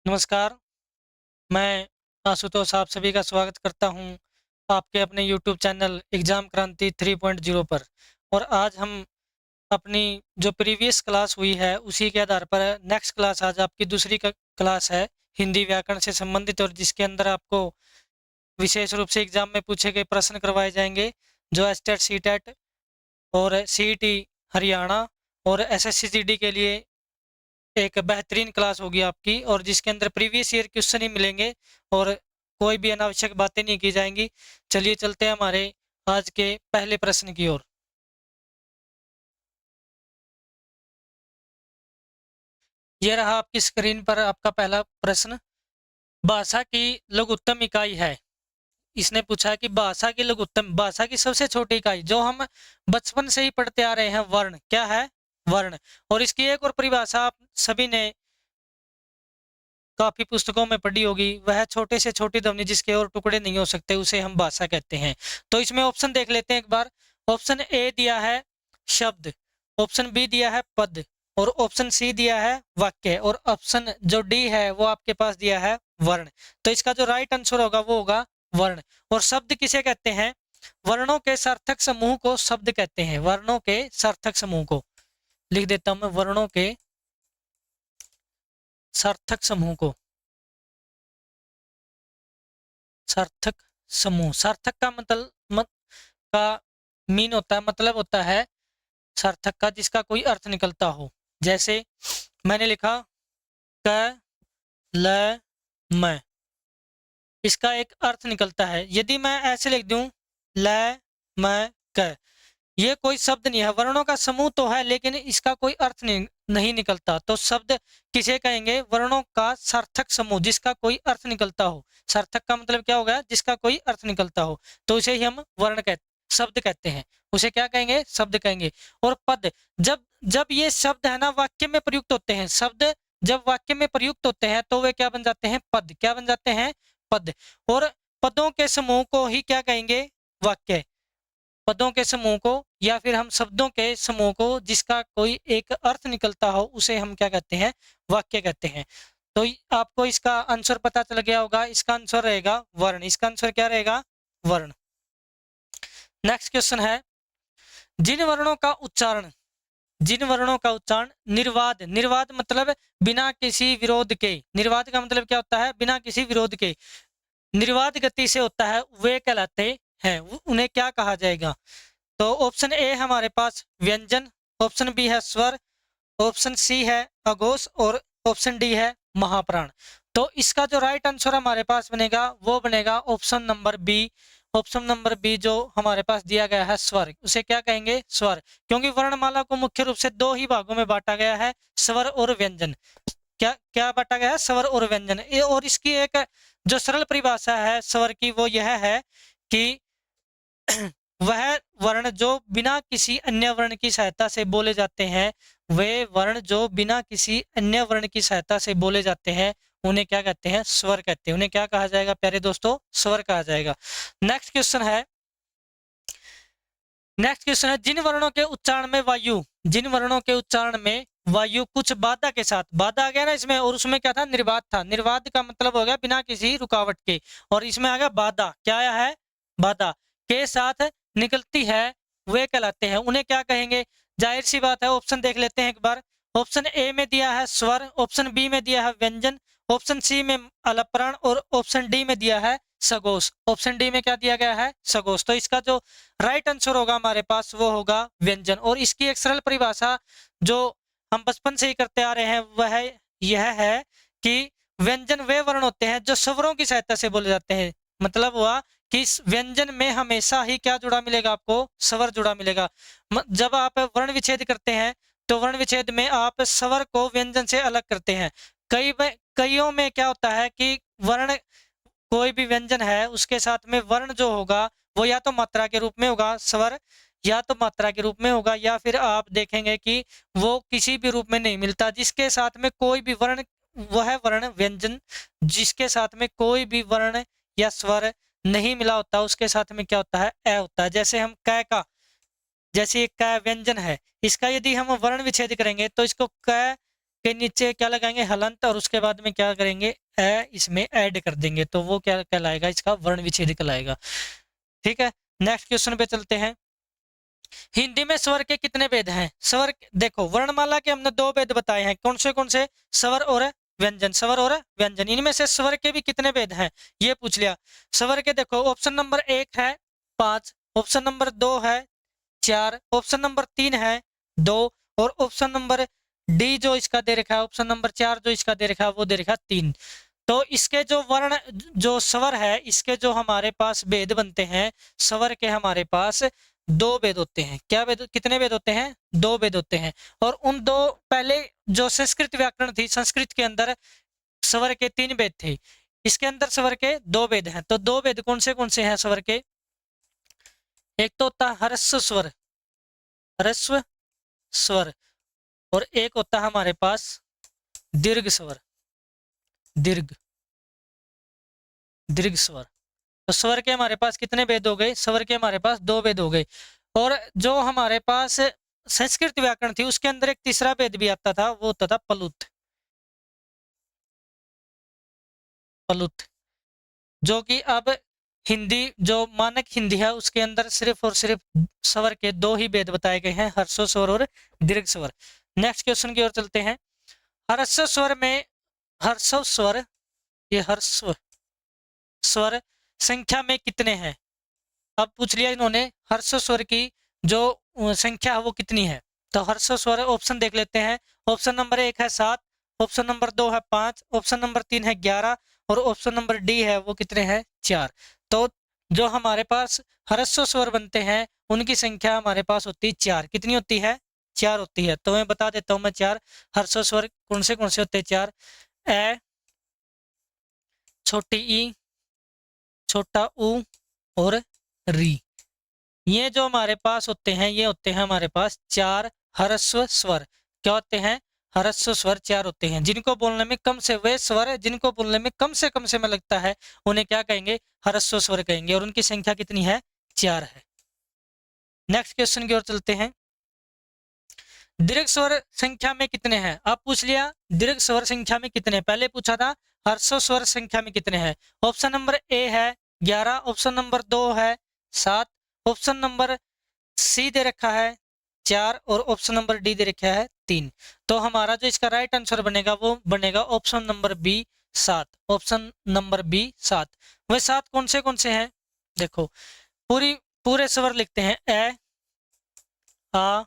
नमस्कार, मैं आशुतोष आप सभी का स्वागत करता हूं आपके अपने यूट्यूब चैनल एग्ज़ाम क्रांति 3.0 पर। और आज हम अपनी जो प्रीवियस क्लास हुई है उसी के आधार पर नेक्स्ट क्लास आज आपकी दूसरी क्लास है हिंदी व्याकरण से संबंधित, और जिसके अंदर आपको विशेष रूप से एग्जाम में पूछे गए प्रश्न करवाए जाएंगे जो एसटेट सीटेट और सीईटी हरियाणा और एसएससी के लिए एक बेहतरीन क्लास होगी आपकी, और जिसके अंदर प्रीवियस ईयर क्वेश्चन ही मिलेंगे और कोई भी अनावश्यक बातें नहीं की जाएंगी। चलिए चलते हैं हमारे आज के पहले प्रश्न की ओर। यह रहा आपकी स्क्रीन पर आपका पहला प्रश्न। भाषा की लघुत्तम इकाई है। इसने पूछा है कि भाषा की लघुत्तम, भाषा की सबसे छोटी इकाई जो हम बचपन से ही पढ़ते आ रहे हैं, वर्ण क्या है? वर्ण। और इसकी एक और परिभाषा आप सभी ने काफी पुस्तकों में पढ़ी होगी, वह छोटे से छोटी ध्वनि जिसके और टुकड़े नहीं हो सकते उसे हम भाषा कहते हैं। तो इसमें ऑप्शन देख लेते हैं एक बार। ऑप्शन ए दिया है शब्द, ऑप्शन बी दिया है पद, और ऑप्शन सी दिया है वाक्य, और ऑप्शन जो डी है वो आपके पास दिया है वर्ण। तो इसका जो राइट आंसर होगा वो होगा वर्ण। और शब्द किसे कहते हैं? वर्णों के सार्थक समूह को शब्द कहते हैं। वर्णों के सार्थक समूह को लिख देता हूं मैं, वर्णों के सार्थक समूह को। सार्थक समूह, सार्थक का मतलब का मीन होता है, मतलब होता है सार्थक का जिसका कोई अर्थ निकलता हो। जैसे मैंने लिखा क ल म, इसका एक अर्थ निकलता है। यदि मैं ऐसे लिख दूं ल म क, ये कोई शब्द नहीं है, वर्णों का समूह तो है लेकिन इसका कोई अर्थ नहीं निकलता। तो शब्द किसे कहेंगे? वर्णों का सार्थक समूह जिसका कोई अर्थ निकलता हो। सार्थक का मतलब क्या होगा? जिसका कोई अर्थ निकलता हो, तो उसे ही हम वर्ण कहते, शब्द कहते हैं। उसे क्या कहेंगे? शब्द कहेंगे। और पद, जब जब ये शब्द है ना वाक्य में प्रयुक्त होते हैं, शब्द जब वाक्य में प्रयुक्त होते हैं तो वे क्या बन जाते हैं? पद। क्या बन जाते हैं? पद। और पदों के समूह को ही क्या कहेंगे? वाक्य। पदों के समूह को या फिर हम शब्दों के समूह को जिसका कोई एक अर्थ निकलता हो उसे हम क्या कहते हैं? वाक्य कहते हैं। तो आपको इसका आंसर पता चल गया होगा, इसका आंसर रहेगा वर्ण। इसका आंसर क्या रहेगा? वर्ण। नेक्स्ट क्वेश्चन है, जिन वर्णों का उच्चारण, जिन वर्णों का उच्चारण निर्वाद, निर्वाद मतलब बिना किसी विरोध के, निर्वाद का मतलब क्या होता है? बिना किसी विरोध के, निर्वाद गति से होता है, वे कहलाते हैं। उन्हें क्या कहा जाएगा? तो ऑप्शन ए हमारे पास व्यंजन, ऑप्शन बी है स्वर, ऑप्शन सी है अघोष, और ऑप्शन डी है महाप्राण। तो इसका जो राइट आंसर हमारे पास बनेगा वो बनेगा option number B. Option number B जो हमारे पास दिया गया है स्वर, उसे क्या कहेंगे? स्वर। क्योंकि वर्णमाला को मुख्य रूप से दो ही भागों में बांटा गया है, स्वर और व्यंजन। क्या क्या बांटा गया है? स्वर और व्यंजन। और इसकी एक जो सरल परिभाषा है स्वर की वो यह है कि वह वर्ण जो बिना किसी अन्य वर्ण की सहायता से बोले जाते हैं, वे वर्ण जो बिना किसी अन्य वर्ण की सहायता से बोले जाते हैं उन्हें क्या कहते हैं? स्वर कहते हैं। उन्हें क्या कहा जाएगा प्यारे दोस्तों? स्वर कहा जाएगा। नेक्स्ट क्वेश्चन है, नेक्स्ट क्वेश्चन है, जिन वर्णों के उच्चारण में वायु, जिन वर्णों के उच्चारण में वायु कुछ बाधा के साथ, बाधा आ गया ना इसमें, और उसमें क्या था? निर्वात था। निर्वात का मतलब हो गया बिना किसी रुकावट के, और इसमें आ गया बाधा। क्या आया है? बाधा के साथ निकलती है, वे कहलाते हैं। उन्हें क्या कहेंगे? जाहिर सी बात है, ऑप्शन देख लेते हैं एक बार। ऑप्शन ए में दिया है स्वर, ऑप्शन बी में दिया है व्यंजन, ऑप्शन सी में अलपप्राण, और ऑप्शन डी में दिया है सगोश। ऑप्शन डी में क्या दिया गया है? सगोश। तो इसका जो राइट आंसर होगा हमारे पास वो होगा व्यंजन। और इसकी एक सरल परिभाषा जो हम बचपन से ही करते आ रहे हैं वह यह है कि व्यंजन वे वर्ण होते हैं जो स्वरों की सहायता से बोले जाते हैं। मतलब हुआ कि इस व्यंजन में हमेशा ही क्या जुड़ा मिलेगा आपको? स्वर जुड़ा मिलेगा। जब आप वर्ण विच्छेद करते हैं तो वर्ण विच्छेद में आप स्वर को व्यंजन से अलग करते हैं। कईयों में क्या होता है कि वर्ण, कोई भी व्यंजन है उसके साथ में वर्ण जो होगा वो या तो मात्रा के रूप में होगा, स्वर या तो मात्रा के रूप में होगा, या फिर आप देखेंगे कि वो किसी भी रूप में नहीं मिलता। जिसके साथ में कोई भी वर्ण, वह वर्ण व्यंजन जिसके साथ में कोई भी वर्ण या स्वर नहीं मिला होता उसके साथ में क्या होता है? ए होता है। जैसे हम क का, जैसे एक क व्यंजन है, इसका यदि हम वर्ण विच्छेद करेंगे तो इसको क के नीचे क्या लगाएंगे, हलंत, और उसके बाद में क्या करेंगे, इसमें ऐड कर देंगे, तो वो क्या कहलाएगा, इसका वर्ण विच्छेद कहलाएगा। ठीक है, नेक्स्ट क्वेश्चन पे चलते हैं। हिंदी में स्वर के कितने भेद हैं? स्वर, देखो वर्णमाला के हमने 2 भेद बताए हैं, कौन से? स्वर और व्यंजन, स्वर और व्यंजन। इनमें से स्वर के भी कितने भेद हैं ये पूछ लिया। स्वर के देखो, ऑप्शन नंबर 1 है 5, ऑप्शन नंबर 2 है 4, ऑप्शन नंबर 3 है 2, और ऑप्शन नंबर डी जो इसका दे रखा है, ऑप्शन नंबर 4 जो इसका दे रखा है, वो दे रखा है 3। तो इसके जो वर्ण, जो स्वर है, इसके जो हमारे पास भेद बनते हैं, स्वर के हमारे पास 2 भेद होते हैं। क्या भेद, कितने भेद होते हैं? 2 भेद होते हैं। और उन 2, पहले जो संस्कृत व्याकरण थी, संस्कृत के अंदर स्वर के 3 भेद थे, इसके अंदर स्वर के 2 भेद हैं। तो 2 भेद कौन से हैं स्वर के? एक तो होता है ह्रस्व स्वर, ह्रस्व स्वर, और एक होता है हमारे पास दीर्घ स्वर, दीर्घ दीर्घ स्वर। तो स्वर के हमारे पास कितने भेद हो गए? स्वर के हमारे पास 2 भेद हो गए। और जो हमारे पास संस्कृत व्याकरण थी, उसके अंदर एक तीसरा भेद भी आता था, वो होता था प्लुत, प्लुत, जो कि अब हिंदी, जो मानक हिंदी है, उसके अंदर सिर्फ और सिर्फ स्वर के 2 ही भेद बताए गए हैं, ह्रस्व स्वर और दीर्घ स्वर। नेक्स्ट क्वेश्चन की ओर चलते हैं। ह्रस्व स्वर में, ह्रस्व स्वर, ये ह्रस्व स्वर संख्या में कितने हैं? अब पूछ लिया इन्होंने ह्रस्व स्वर की जो संख्या है वो कितनी है। तो ह्रस्व स्वर ऑप्शन देख लेते हैं। ऑप्शन नंबर 1 है 7, ऑप्शन नंबर 2 है 5, ऑप्शन नंबर 3 है 11, और ऑप्शन नंबर डी है वो कितने हैं? 4। तो जो हमारे पास ह्रस्व स्वर बनते हैं, उनकी संख्या हमारे पास होती है 4। कितनी होती है? 4 होती है। तो मैं बता देता हूं, मैं 4 ह्रस्व स्वर कौन से होते हैं? 4, ए, छोटी ई, छोटा ऊ, और री। ये जो हमारे पास होते हैं, ये होते हैं हमारे पास 4 ह्रस्व स्वर। क्या होते हैं? ह्रस्व स्वर 4 होते हैं, जिनको बोलने में कम से, वे स्वर जिनको बोलने में कम से कम समय लगता है, उन्हें क्या कहेंगे? ह्रस्व स्वर कहेंगे। और उनकी संख्या कितनी है? 4 है। नेक्स्ट क्वेश्चन की ओर चलते हैं। दीर्घ स्वर संख्या में कितने हैं? आप पूछ लिया दीर्घ स्वर संख्या में कितने, पहले पूछा था ह्रस्व स्वर संख्या में कितने हैं। ऑप्शन नंबर ए है 11, ऑप्शन नंबर 2 है 7, ऑप्शन नंबर सी दे रखा है 4, और ऑप्शन नंबर डी दे रखा है 3। तो हमारा जो इसका राइट आंसर बनेगा, वो बनेगा option number B 7, option number B 7। वह 7 कौन से हैं? देखो, पूरे स्वर लिखते हैं। ए, आ,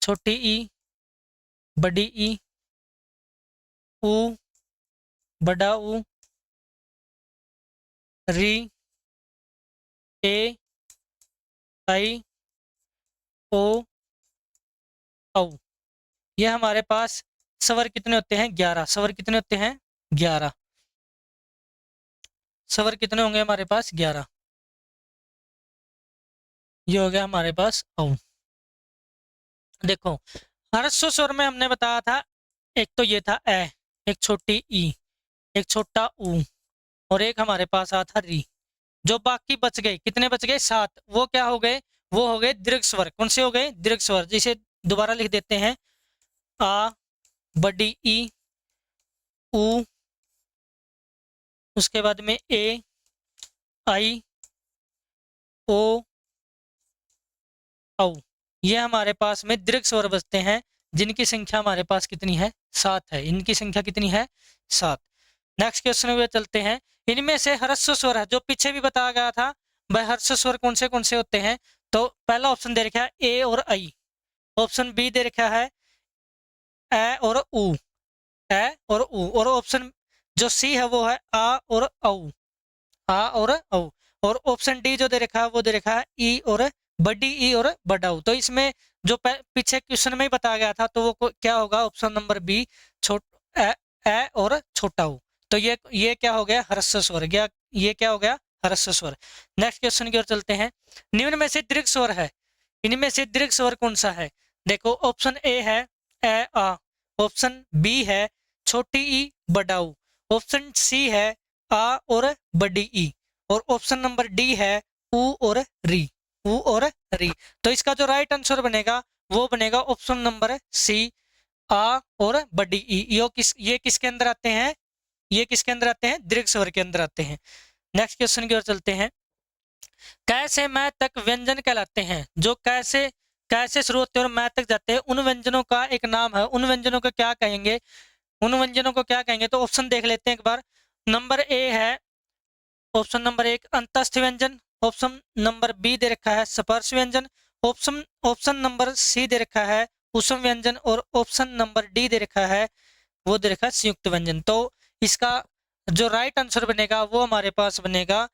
छोटी ई, बड़ी ई, ऊ, बड़ा ऊ, री, ए, आई, ओ, औ। ये हमारे पास स्वर कितने होते हैं? 11। स्वर कितने होते हैं? 11। स्वर कितने होंगे हमारे पास? 11। ये हो गया हमारे पास औ। देखो, ह्रस्व स्वर में हमने बताया था, एक तो ये था ए, एक छोटी ई, एक छोटा ऊ, और एक हमारे पास आया था री। जो बाकी बच गए, कितने बच गए? 7। वो क्या हो गए? वो हो गए दीर्घ स्वर। कौन से हो गए? दीर्घ स्वर। जिसे दोबारा लिख देते हैं। आ, बड़ी ई, ऊ, उसके बाद में ए, आई, ओ, औ। ये हमारे पास में दीर्घ स्वर बचते हैं, जिनकी संख्या हमारे पास कितनी है? 7 है। इनकी संख्या कितनी है? 7। नेक्स्ट क्वेश्चन में चलते हैं। इनमें से ह्रस्व स्वर है, जो पीछे भी बताया गया था, वह ह्रस्व स्वर कौन से होते हैं? तो पहला ऑप्शन दे रखा है ए और आई, ऑप्शन बी दे रखा है ए और ऊ, ए और ऊ, और ऑप्शन जो सी है वो है आ और औ, आ और औ, और ऑप्शन डी जो दे रखा है वो दे रखा है ई और बड़ी ई और बड़ा ऊ। तो इसमें जो पीछे क्वेश्चन में ही बताया गया था, तो वो क्या होगा? ऑप्शन नंबर बी, ए, ए और छोटा ऊ। तो ये क्या हो गया? ह्रस्व स्वर। ये क्या हो गया? ह्रस्व स्वर। नेक्स्ट क्वेश्चन की ओर चलते हैं। निम्न में से दीर्घ स्वर है, इनमें से दीर्घ स्वर कौन सा है? देखो, ऑप्शन ए है ए, आ, ऑप्शन बी है छोटी ई, बड़ा ऊ, ऑप्शन सी है आ और बड़ी ई, और ऑप्शन नंबर डी है ऊ और री, ऊ और री। तो इसका जो राइट आंसर बनेगा, वो बनेगा ऑप्शन नंबर सी, आ और बड़ी ई, ये किसके अंदर आते हैं? ये किसके अंदर आते हैं? दीर्घ स्वर के अंदर आते हैं। नेक्स्ट क्वेश्चन की ओर चलते हैं। कैसे मैं तक व्यंजन कहलाते हैं? जो कैसे कैसे शुरू होते हैं और मैं तक जाते हैं, उन व्यंजनों का एक नाम है। उन व्यंजनों को क्या कहेंगे? उन व्यंजनों को क्या कहेंगे? तो ऑप्शन देख लेते हैं एक बार। नंबर ए है, ऑप्शन नंबर 1 अंतस्थ व्यंजन। ऑप्शन नंबर बी दे रखा है स्पर्श व्यंजन। ऑप्शन ऑप्शन नंबर सी दे रखा है ऊष्म व्यंजन। और ऑप्शन नंबर डी दे रखा है, वो दे रखा है संयुक्त व्यंजन। तो इसका जो राइट आंसर बनेगा वो हमारे पास बनेगा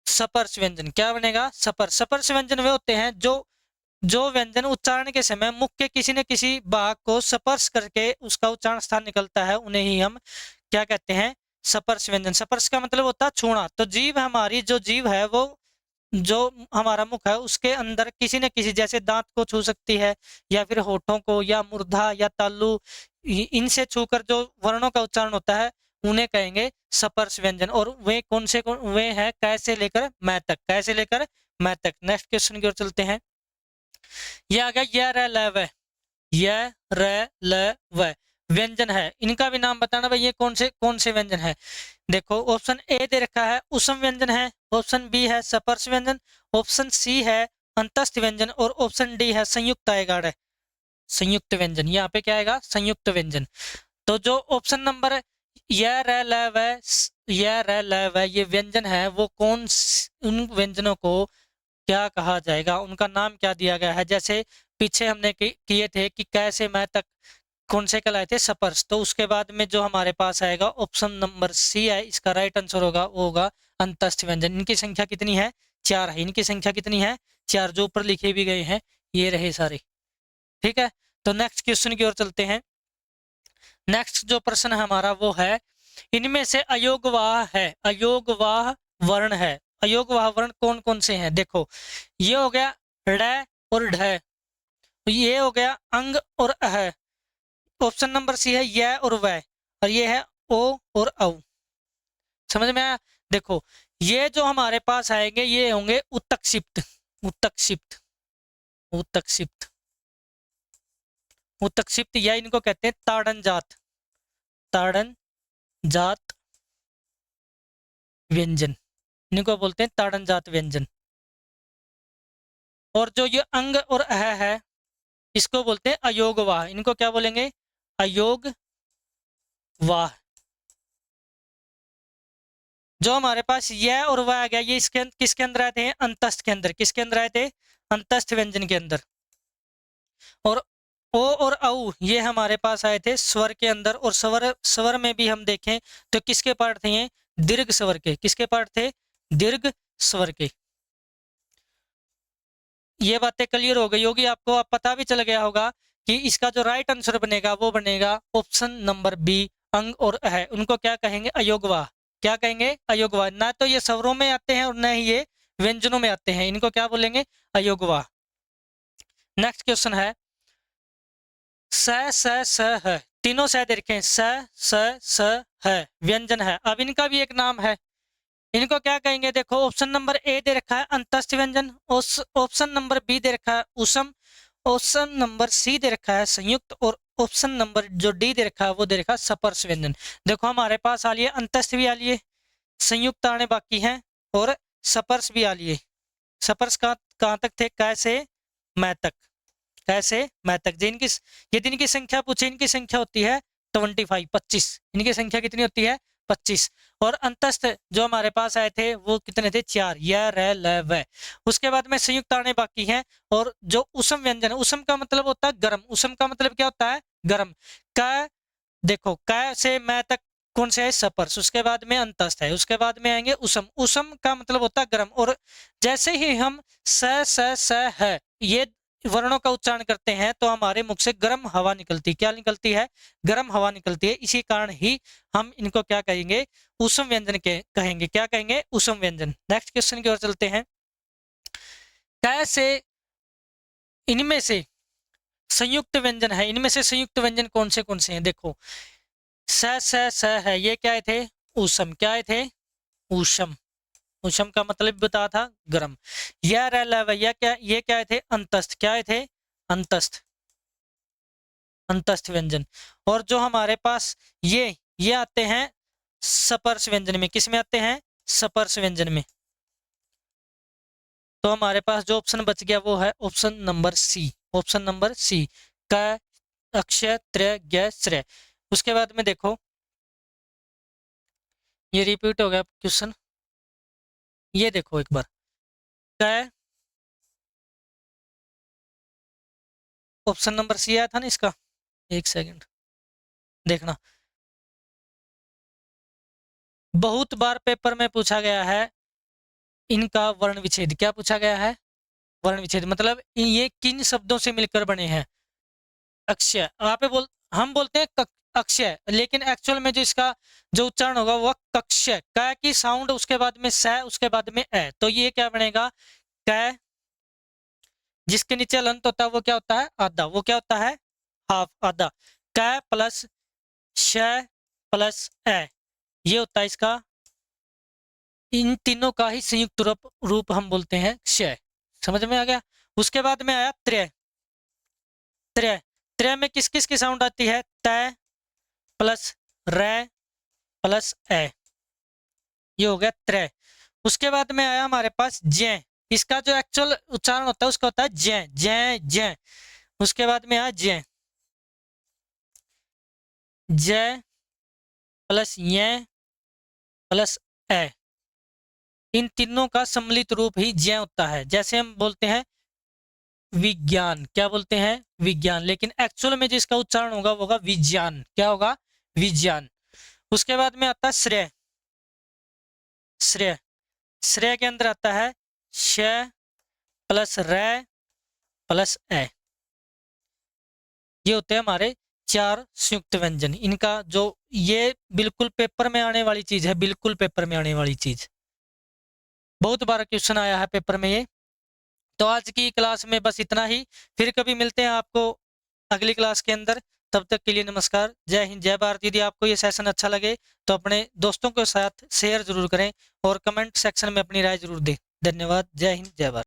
स्पर्श व्यंजन। क्या बनेगा? स्पर्श व्यंजन वे होते हैं जो व्यंजन उच्चारण के समय मुख के किसी न किसी भाग को स्पर्श करके उसका उच्चारण स्थान निकलता है, उन्हें ही हम क्या कहते हैं? स्पर्श व्यंजन। स्पर्श का मतलब होता है छूना। तो जीभ हमारी, जो जीभ है वो, जो हमारा मुख है उसके अंदर किसी न किसी, जैसे दांत को छू सकती है या फिर होठों को या मूर्धा या तालु, इनसे छूकर जो वर्णों का उच्चारण होता है उन्हें कहेंगे स्पर्श व्यंजन। और वे कौन से वे हैं? कै से लेकर मैं तक, कै से लेकर मैं तक। नेक्स्ट क्वेश्चन की ओर चलते हैं। यह आ गया य र ल व, य र ल व व्यंजन है। इनका भी नाम बताना भाई, ये कौन से व्यंजन है? देखो ऑप्शन ए दे रखा है ऊष्म व्यंजन है, ऑप्शन बी है स्पर्श व्यंजन, ऑप्शन सी है अंतस्थ व्यंजन और ऑप्शन डी है संयुक्त आएगा संयुक्त व्यंजन। यहाँ पे क्या आएगा? संयुक्त व्यंजन। तो जो ऑप्शन नंबर य र ल व, य र ल व ये व्यंजन है, वो उन व्यंजनों को क्या कहा जाएगा? उनका नाम क्या दिया गया है? जैसे पीछे हमने किए थे कि कैसे मैं तक कौन से कहलाए थे? स्पर्श। तो उसके बाद में जो हमारे पास आएगा ऑप्शन नंबर सी है, इसका राइट आंसर होगा, वो होगा अंतस्थ व्यंजन। इनकी संख्या कितनी है? 4 है। इनकी संख्या कितनी है? 4, जो ऊपर लिखे भी गए हैं ये रहे सारे। ठीक है, तो नेक्स्ट क्वेश्चन की ओर चलते हैं। नेक्स्ट जो प्रश्न है हमारा वो है, इनमें से अयोगवाह है, अयोगवाह वर्ण है, अयोगवाह वर्ण कौन कौन से हैं? देखो ये हो गया ड़ और ढ, ये हो गया अंग और अह, ऑप्शन नंबर सी है य और व, और ये है ओ और औ। समझ में आया? देखो ये जो हमारे पास आएंगे ये होंगे उत्तक्षिप्त, उत्तक्षिप्त, उत्तक्षिप्त, उत्तक्षिप्त, या इनको कहते हैं ताड़न जात, ताड़न जात व्यंजन, इनको बोलते हैं ताड़न जात व्यंजन। और जो ये अंग और अह है इसको बोलते हैं अयोगवाह, इनको क्या बोलेंगे? अयोगवाह। जो हमारे पास यह और वह आ गया, ये किसके अंदर आए थे? अंतस्थ के अंदर। किसके अंदर आए थे? अंतस्थ व्यंजन के अंदर। और ओ और औ ये हमारे पास आए थे स्वर के अंदर। और स्वर स्वर में भी हम देखें तो किसके पार्ट थे? ये दीर्घ स्वर के। किसके पार्ट थे? दीर्घ स्वर के। ये बातें क्लियर हो गई होगी आपको, अब पता भी चल गया होगा कि इसका जो राइट आंसर बनेगा वो बनेगा ऑप्शन नंबर बी, अंग और अह, उनको क्या कहेंगे? अयोगवाह। क्या कहेंगे? अयोगवाह। ना तो ये स्वरों में आते हैं और न ही ये व्यंजनों में आते हैं, इनको क्या बोलेंगे? अयोगवाह। नेक्स्ट क्वेश्चन है स है, तीनों स दे रखे हैं, स है व्यंजन है। अब इनका भी एक नाम है, इनको क्या कहेंगे? देखो ऑप्शन नंबर ए दे रखा है अंतस्थ व्यंजन, ऑप्शन नंबर बी दे रखा है ऊष्म, ऑप्शन नंबर सी दे रखा है संयुक्त, और ऑप्शन नंबर जो डी दे रखा है वो दे रखा है स्पर्श व्यंजन। देखो हमारे पास आ लिए अंतस्थ भी आ लिए, संयुक्त आने बाकी हैं, और स्पर्श भी आ लिए। स्पर्श कहाँ तक थे? कैसे मैं तक, कैसे मैं तक। जिनकी यदि इनकी संख्या पूछे, इनकी संख्या होती है 25, 25। इनकी संख्या कितनी होती है? 25। और अंतस्थ जो हमारे पास आए थे वो कितने थे? 4, य र ल व। उसके बाद में संयुक्त आने बाकी हैं। और जो ऊष्म व्यंजन है, ऊष्म का मतलब होता है गर्म, ऊष्म का मतलब क्या होता है? गर्म। क, देखो क से मैं तक कौन से है? स्पर्श। उसके बाद में अंतस्थ है, उसके बाद में आएंगे ऊष्म, ऊष्म का मतलब होता है गर्म। और जैसे ही हम स है ये वर्णों का उच्चारण करते हैं तो हमारे मुख से गर्म हवा निकलती है। क्या निकलती है? गर्म हवा निकलती है। इसी कारण ही हम इनको क्या कहेंगे? ऊष्म व्यंजन के कहेंगे। क्या कहेंगे? ऊष्म व्यंजन। नेक्स्ट क्वेश्चन की ओर चलते हैं। कैसे इनमें से संयुक्त व्यंजन है, इनमें से संयुक्त व्यंजन कौन से हैं? देखो स है, ये क्या थे? ऊष्म। क्या थे? ऊष्म। ऊष्म का मतलब बताया था गर्म। यह रह ल व, ये क्या थे? अंतस्थ। क्या थे? अंतस्थ। अंतस्थ व्यंजन। और जो हमारे पास ये आते हैं सपर्श व्यंजन में। किस में आते हैं? सपर्श व्यंजन में। तो हमारे पास जो ऑप्शन बच गया वो है option number C. Option number C, क, अक्षय, त्रय, ज्ञ, श्रेय। उसके बाद में देखो, ये रिपीट हो गया क्वेश्चन। ये देखो एक बार, क, ऑप्शन नंबर सी आया था ना इसका, एक सेकंड देखना। बहुत बार पेपर में पूछा गया है इनका वर्ण विच्छेद। क्या पूछा गया है? वर्ण विच्छेद। मतलब ये किन शब्दों से मिलकर बने हैं? अक्षय। वहां पे हम बोलते हैं अक्षय, लेकिन एक्चुअल में जो इसका जो उच्चारण होगा वह कक्षय। क की साउंड, उसके बाद में स, उसके बाद में ए। तो ये क्या बनेगा? क, जिसके नीचे अलंत होता है वो क्या होता है? आधा। वो क्या होता है? हाफ, आधा। क प्लस श प्लस ए, ये होता है इसका, इन तीनों का ही संयुक्त रूप हम बोलते हैं क्षय। समझ में आ गया? उसके बाद में आया त्रय। त्रय, त्रय में किस किस की साउंड आती है? त प्लस रे प्लस ए, ये हो गया त्रय। उसके बाद में आया हमारे पास जय। इसका जो एक्चुअल उच्चारण होता है उसका होता है जय, जय, जय। उसके बाद में आया जय, जय प्लस य प्लस ए, इन तीनों का सम्मिलित रूप ही जय होता है। जैसे हम बोलते हैं विज्ञान, क्या बोलते हैं? विज्ञान, लेकिन एक्चुअल में जिसका उच्चारण होगा वो होगा विज्ञान। क्या होगा? विज्ञान। उसके बाद में आता है श्रेय। श्रेय, श्रेय के अंदर आता है श प्लस रे प्लस ए, ये होते हैं हमारे चार संयुक्त व्यंजन। इनका जो ये बिल्कुल पेपर में आने वाली चीज है, बिल्कुल पेपर में आने वाली चीज, बहुत बार क्वेश्चन आया है पेपर में ये। तो आज की क्लास में बस इतना ही, फिर कभी मिलते हैं आपको अगली क्लास के अंदर। तब तक के लिए नमस्कार, जय हिंद, जय भारत। यदि आपको ये सेशन अच्छा लगे तो अपने दोस्तों के साथ शेयर जरूर करें और कमेंट सेक्शन में अपनी राय जरूर दें। धन्यवाद, जय हिंद, जय भारत।